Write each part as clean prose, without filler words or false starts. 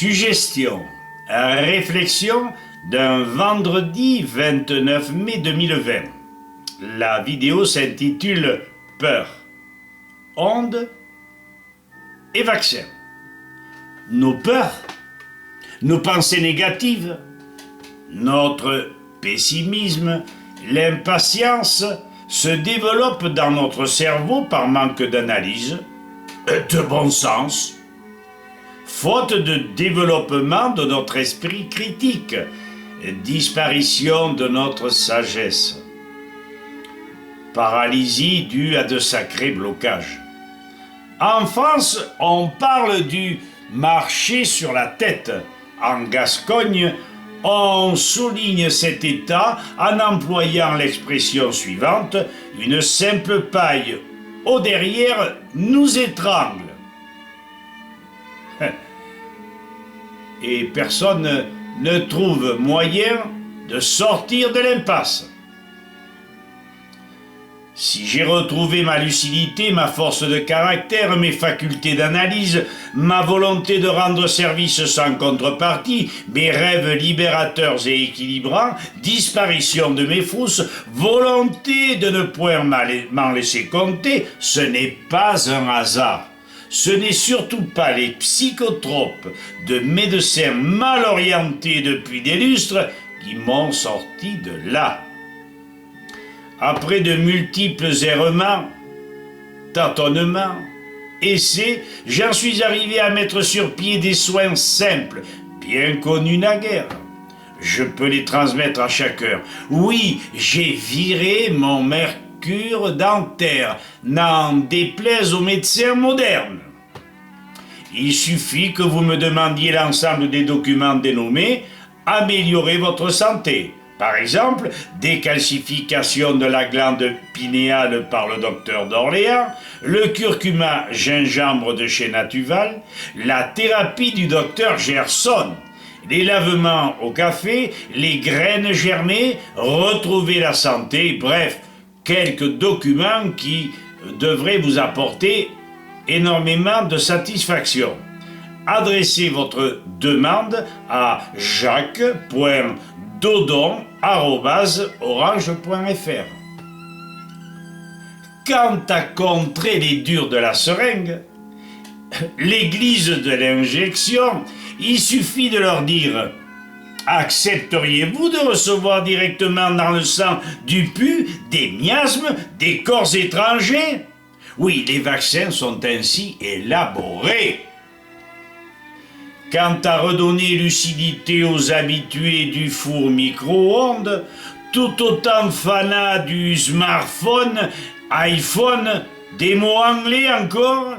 Suggestion, réflexion d'un vendredi 29 mai 2020. La vidéo s'intitule Peur, ondes et vaccins. Nos peurs, nos pensées négatives, notre pessimisme, l'impatience se développent dans notre cerveau par manque d'analyse, de bon sens, faute de développement de notre esprit critique, disparition de notre sagesse, paralysie due à de sacrés blocages. En France, on parle du marcher sur la tête. En Gascogne, on souligne cet état en employant l'expression suivante: une simple paille au derrière nous étrangle. Et personne ne trouve moyen de sortir de l'impasse. Si j'ai retrouvé ma lucidité, ma force de caractère, mes facultés d'analyse, ma volonté de rendre service sans contrepartie, mes rêves libérateurs et équilibrants, disparition de mes frousses, volonté de ne point m'en laisser compter, ce n'est pas un hasard. Ce n'est surtout pas les psychotropes de médecins mal orientés depuis des lustres qui m'ont sorti de là. Après de multiples errements, tâtonnements, essais, j'en suis arrivé à mettre sur pied des soins simples, bien connus naguère. Je peux les transmettre à chaque heure. Oui, j'ai viré mon mercure dentaire, n'en déplaise aux médecins modernes. Il suffit que vous me demandiez l'ensemble des documents dénommés, améliorer votre santé. Par exemple, décalcification de la glande pinéale par le docteur d'Orléans, le curcuma gingembre de chez Natuval, la thérapie du docteur Gerson, les lavements au café, les graines germées, retrouver la santé, bref, quelques documents qui devraient vous apporter énormément de satisfaction. Adressez votre demande à jacques.dodon@orange.fr. Quant à contrer les durs de la seringue, l'église de l'injection, il suffit de leur dire: accepteriez-vous de recevoir directement dans le sang du pus, des miasmes, des corps étrangers? Oui, les vaccins sont ainsi élaborés. Quant à redonner lucidité aux habitués du four micro-ondes, tout autant fanats du smartphone, iPhone, des mots anglais encore,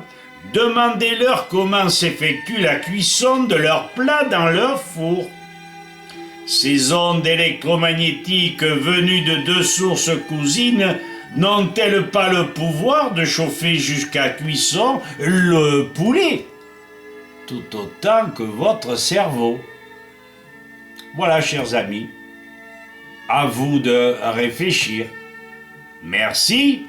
demandez-leur comment s'effectue la cuisson de leur plat dans leur four. Ces ondes électromagnétiques venues de deux sources cousines n'ont-elles pas le pouvoir de chauffer jusqu'à cuisson le poulet, tout autant que votre cerveau? Voilà, chers amis, à vous de réfléchir. Merci.